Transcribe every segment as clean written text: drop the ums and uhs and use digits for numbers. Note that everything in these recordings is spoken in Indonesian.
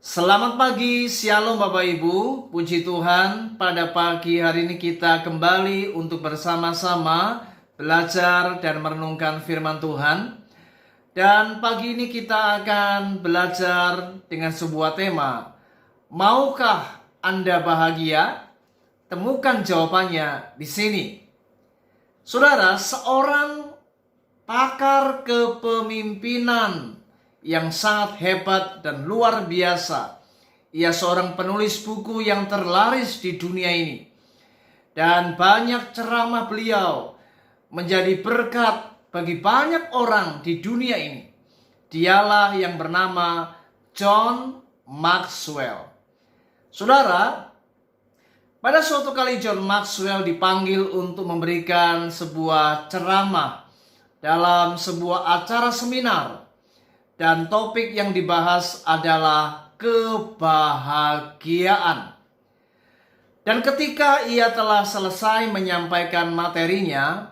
Selamat pagi, Shalom Bapak Ibu. Puji Tuhan, pada pagi hari ini kita kembali untuk bersama-sama belajar dan merenungkan firman Tuhan. Dan pagi ini kita akan belajar dengan sebuah tema. Maukah Anda bahagia? Temukan jawabannya di sini. Saudara, seorang pakar kepemimpinan yang sangat hebat dan luar biasa. Ia seorang penulis buku yang terlaris di dunia ini. Dan banyak ceramah beliau menjadi berkat bagi banyak orang di dunia ini. Dialah yang bernama John Maxwell. Saudara, pada suatu kali John Maxwell dipanggil untuk memberikan sebuah ceramah dalam sebuah acara seminar. Dan topik yang dibahas adalah kebahagiaan. Dan ketika ia telah selesai menyampaikan materinya,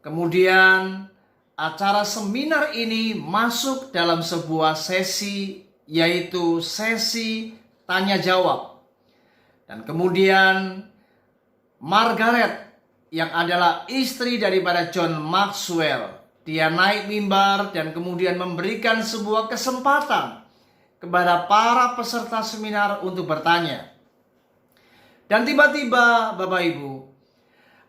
kemudian acara seminar ini masuk dalam sebuah sesi, yaitu sesi tanya jawab. Dan kemudian Margaret, yang adalah istri daripada John Maxwell, dia naik mimbar dan kemudian memberikan sebuah kesempatan kepada para peserta seminar untuk bertanya. Dan tiba-tiba Bapak Ibu,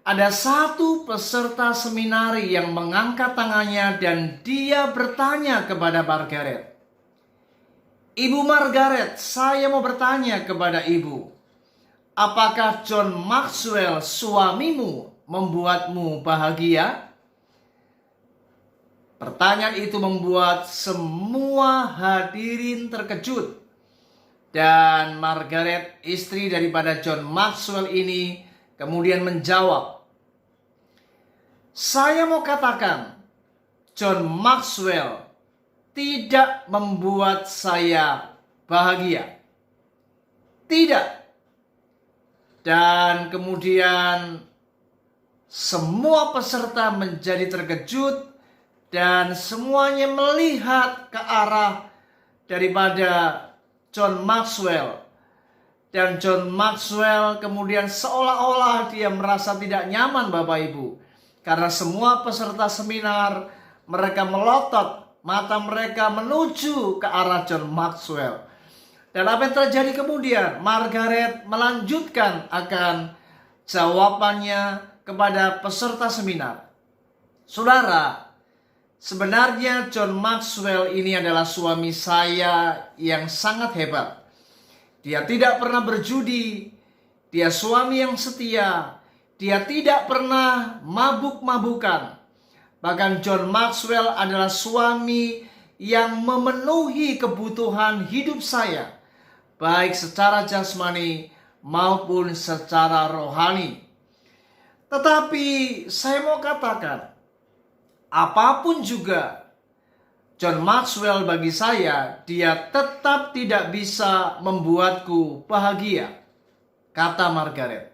ada satu peserta seminar yang mengangkat tangannya dan dia bertanya kepada Margaret. Ibu Margaret, saya mau bertanya kepada Ibu, apakah John Maxwell suamimu membuatmu bahagia? Pertanyaan itu membuat semua hadirin terkejut. Dan Margaret, istri daripada John Maxwell ini, kemudian menjawab, saya mau katakan, John Maxwell tidak membuat saya bahagia. Tidak. Dan kemudian semua peserta menjadi terkejut. Dan semuanya melihat ke arah daripada John Maxwell. Dan John Maxwell kemudian seolah-olah dia merasa tidak nyaman Bapak Ibu. Karena semua peserta seminar mereka melotot mata mereka menuju ke arah John Maxwell. Dan apa yang terjadi kemudian? Margaret melanjutkan akan jawabannya kepada peserta seminar. Saudara, sebenarnya John Maxwell ini adalah suami saya yang sangat hebat. Dia tidak pernah berjudi. Dia suami yang setia. Dia tidak pernah mabuk-mabukan. Bahkan John Maxwell adalah suami yang memenuhi kebutuhan hidup saya, baik secara jasmani maupun secara rohani. Tetapi saya mau katakan, apapun juga John Maxwell bagi saya, dia tetap tidak bisa membuatku bahagia, kata Margaret.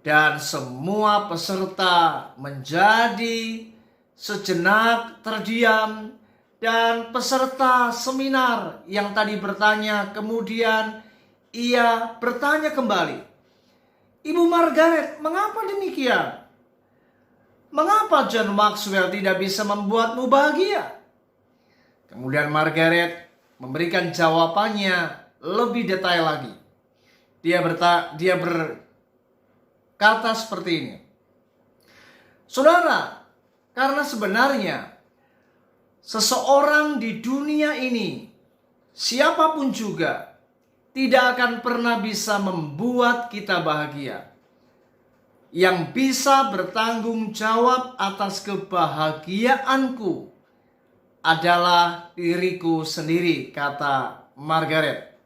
Dan semua peserta menjadi sejenak terdiam. Dan peserta seminar yang tadi bertanya, kemudian ia bertanya kembali, Ibu Margaret, mengapa demikian? Mengapa John Maxwell tidak bisa membuatmu bahagia? Kemudian Margaret memberikan jawabannya lebih detail lagi. Dia berkata seperti ini. Saudara, karena sebenarnya seseorang di dunia ini, siapapun juga, tidak akan pernah bisa membuat kita bahagia. Yang bisa bertanggung jawab atas kebahagiaanku adalah diriku sendiri, kata Margaret.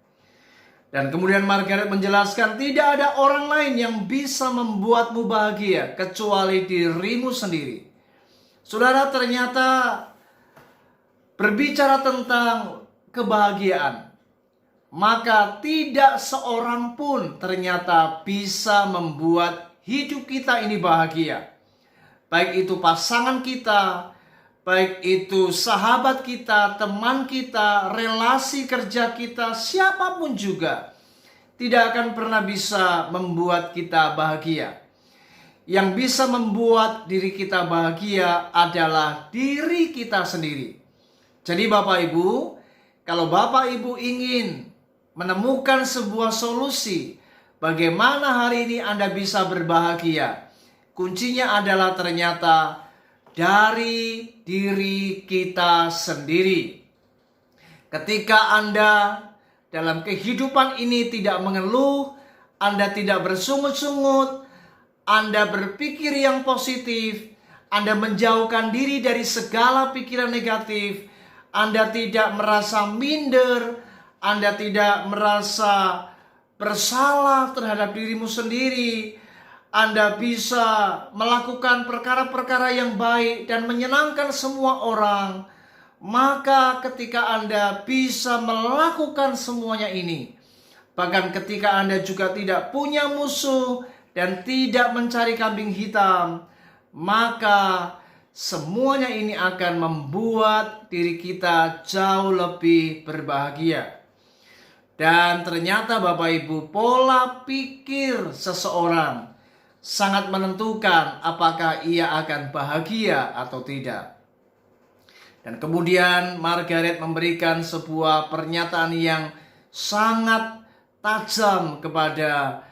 Dan kemudian Margaret menjelaskan, tidak ada orang lain yang bisa membuatmu bahagia kecuali dirimu sendiri. Saudara, ternyata berbicara tentang kebahagiaan, maka tidak seorang pun ternyata bisa membuat hidup kita ini bahagia. Baik itu pasangan kita, baik itu sahabat kita, teman kita, relasi kerja kita, siapapun juga, tidak akan pernah bisa membuat kita bahagia. Yang bisa membuat diri kita bahagia adalah diri kita sendiri. Jadi Bapak Ibu, kalau Bapak Ibu ingin menemukan sebuah solusi bagaimana hari ini Anda bisa berbahagia, kuncinya adalah ternyata dari diri kita sendiri. Ketika Anda dalam kehidupan ini tidak mengeluh, Anda tidak bersungut-sungut, Anda berpikir yang positif, Anda menjauhkan diri dari segala pikiran negatif, Anda tidak merasa minder, Anda tidak merasa bersalah terhadap dirimu sendiri, Anda bisa melakukan perkara-perkara yang baik dan menyenangkan semua orang. Maka ketika Anda bisa melakukan semuanya ini, bahkan ketika Anda juga tidak punya musuh dan tidak mencari kambing hitam, maka semuanya ini akan membuat diri kita jauh lebih berbahagia. Dan ternyata Bapak Ibu, pola pikir seseorang sangat menentukan apakah ia akan bahagia atau tidak. Dan kemudian Margaret memberikan sebuah pernyataan yang sangat tajam kepada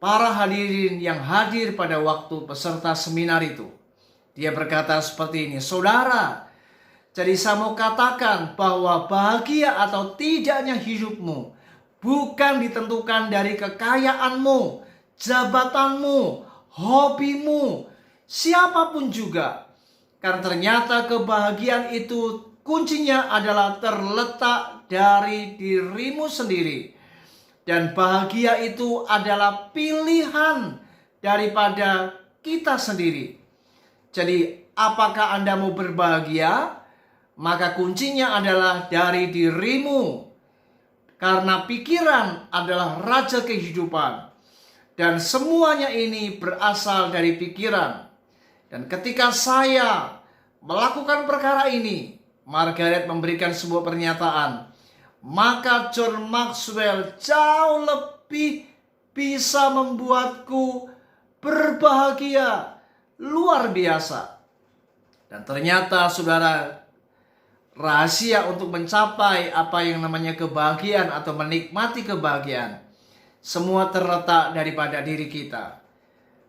para hadirin yang hadir pada waktu peserta seminar itu. Dia berkata seperti ini, "Saudara, jadi saya mau katakan bahwa bahagia atau tidaknya hidupmu bukan ditentukan dari kekayaanmu, jabatanmu, hobimu, siapapun juga. Karena ternyata kebahagiaan itu kuncinya adalah terletak dari dirimu sendiri. Dan bahagia itu adalah pilihan daripada kita sendiri. Jadi apakah Anda mau berbahagia? Maka kuncinya adalah dari dirimu. Karena pikiran adalah raja kehidupan. Dan semuanya ini berasal dari pikiran. Dan ketika saya melakukan perkara ini, Margaret memberikan sebuah pernyataan, maka John Maxwell jauh lebih bisa membuatku berbahagia luar biasa. Dan ternyata saudara, rahasia untuk mencapai apa yang namanya kebahagiaan atau menikmati kebahagiaan, semua terletak daripada diri kita.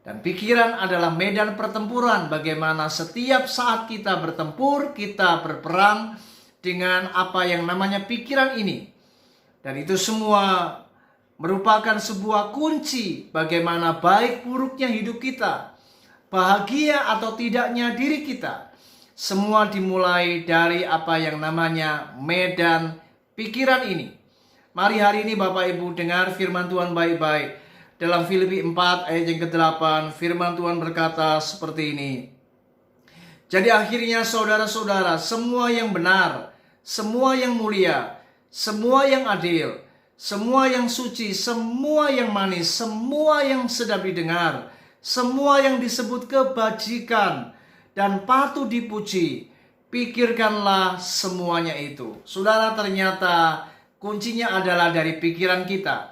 Dan pikiran adalah medan pertempuran. Bagaimana setiap saat kita bertempur, kita berperang dengan apa yang namanya pikiran ini. Dan itu semua merupakan sebuah kunci bagaimana baik buruknya hidup kita, bahagia atau tidaknya diri kita. Semua dimulai dari apa yang namanya medan pikiran ini. Mari hari ini Bapak Ibu dengar firman Tuhan baik-baik. Dalam Filipi 4 ayat yang ke-8, firman Tuhan berkata seperti ini. Jadi akhirnya saudara-saudara, semua yang benar, semua yang mulia, semua yang adil, semua yang suci, semua yang manis, semua yang sedap didengar, semua yang disebut kebajikan dan patut dipuji, pikirkanlah semuanya itu. Saudara, ternyata kuncinya adalah dari pikiran kita.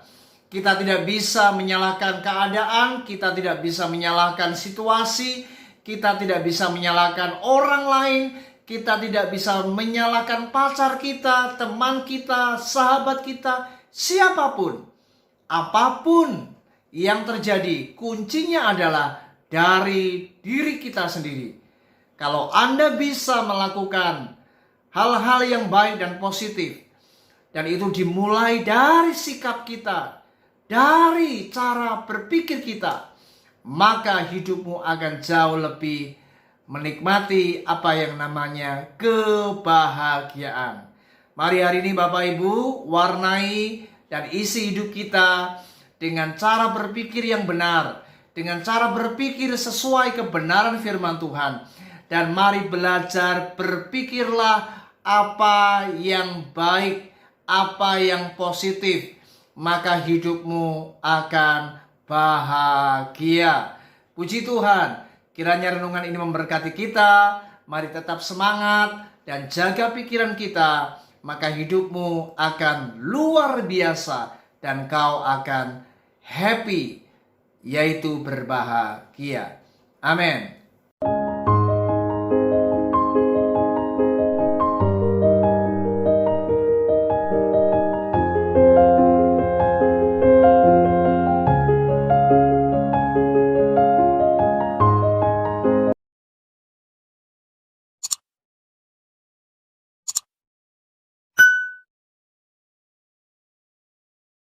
Kita tidak bisa menyalahkan keadaan, kita tidak bisa menyalahkan situasi, kita tidak bisa menyalahkan orang lain, kita tidak bisa menyalahkan pacar kita, teman kita, sahabat kita, siapapun. Apapun yang terjadi, kuncinya adalah dari diri kita sendiri. Kalau Anda bisa melakukan hal-hal yang baik dan positif, dan itu dimulai dari sikap kita, dari cara berpikir kita, maka hidupmu akan jauh lebih menikmati apa yang namanya kebahagiaan. Mari hari ini Bapak Ibu warnai dan isi hidup kita dengan cara berpikir yang benar, dengan cara berpikir sesuai kebenaran firman Tuhan. Dan mari belajar berpikirlah apa yang baik, apa yang positif, maka hidupmu akan bahagia. Puji Tuhan, kiranya renungan ini memberkati kita, Mari tetap semangat dan jaga pikiran kita, maka hidupmu akan luar biasa dan kau akan happy, yaitu berbahagia. Amin.